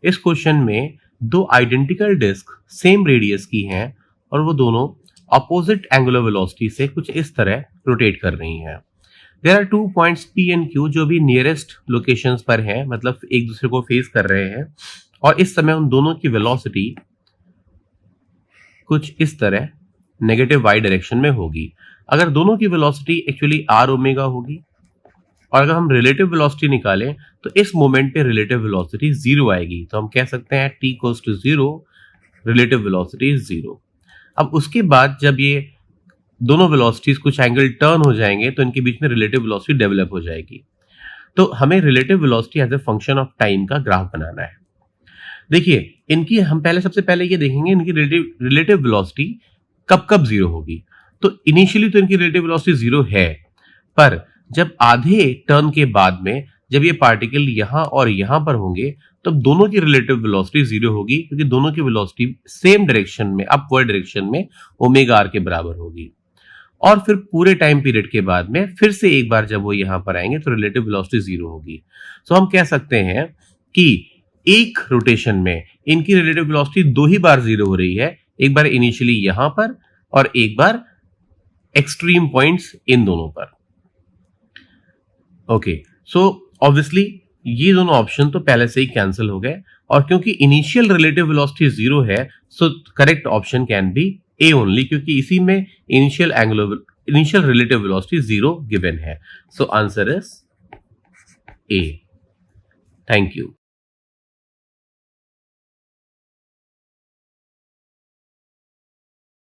इस क्वेश्चन में दो आइडेंटिकल डिस्क सेम रेडियस की हैं और वो दोनों अपोजिट एंगुलर वेलोसिटी से कुछ इस तरह रोटेट कर रही हैं। There are 2 points P and Q जो भी नियरेस्ट लोकेशंस पर हैं, मतलब एक दूसरे को फेस कर रहे हैं, और इस समय उन दोनों की वेलोसिटी कुछ इस तरह नेगेटिव y डायरेक्शन में होगी। अगर दोनों की वेलोसिटी एक्चुअली r ओमेगा होगी और अगर हम रिलेटिव वेलोसिटी निकालें तो इस मोमेंट पे रिलेटिव वेलोसिटी 0 आएगी, तो हम कह सकते हैं t equals to 0, relative velocity is 0। अब उसके बाद जब ये दोनों वेलोसिटीज कुछ एंगल टर्न हो जाएंगे तो इनके बीच में रिलेटिव वेलोसिटी डेवलप हो जाएगी। तो हमें relative velocity as a function of time का ग्राफ बनाना है। देखिए, इनकी हम सबसे पहले ये देखेंगे इनकी रिलेटिव वेलोसिटी कब कब 0 होगी। तो इनिशियली तो इनकी रिलेटिव वेलोसिटी 0 है, पर जब आधे टर्न के बाद में जब ये पार्टिकल यहां और यहां पर होंगे तब दोनों की रिलेटिव वेलोसिटी 0 होगी, क्योंकि दोनों की वेलोसिटी सेम डायरेक्शन में, अपवर्ड डायरेक्शन में ओमेगा आर के बराबर होगी। और फिर पूरे टाइम पीरियड के बाद में फिर से एक बार जब वो यहां पर आएंगे तो रिलेटिव वेलोसिटी 0 होगी। सो हम कह सकते हैं कि एक रोटेशन में इनकी रिलेटिव वेलोसिटी 2 ही बार 0 हो रही है, एक बार इनिशियली यहां पर और एक बार एक्सट्रीम पॉइंट्स इन दोनों पर। ओके, सो ऑब्वियसली ये दोनों ऑप्शन तो पहले से ही कैंसिल हो गए, और क्योंकि इनिशियल रिलेटिव वेलोसिटी 0 है, so correct option can be A only, क्योंकि इसी में इनिशियल रिलेटिव वेलोसिटी 0 गिवन है। So answer is a. Thank you.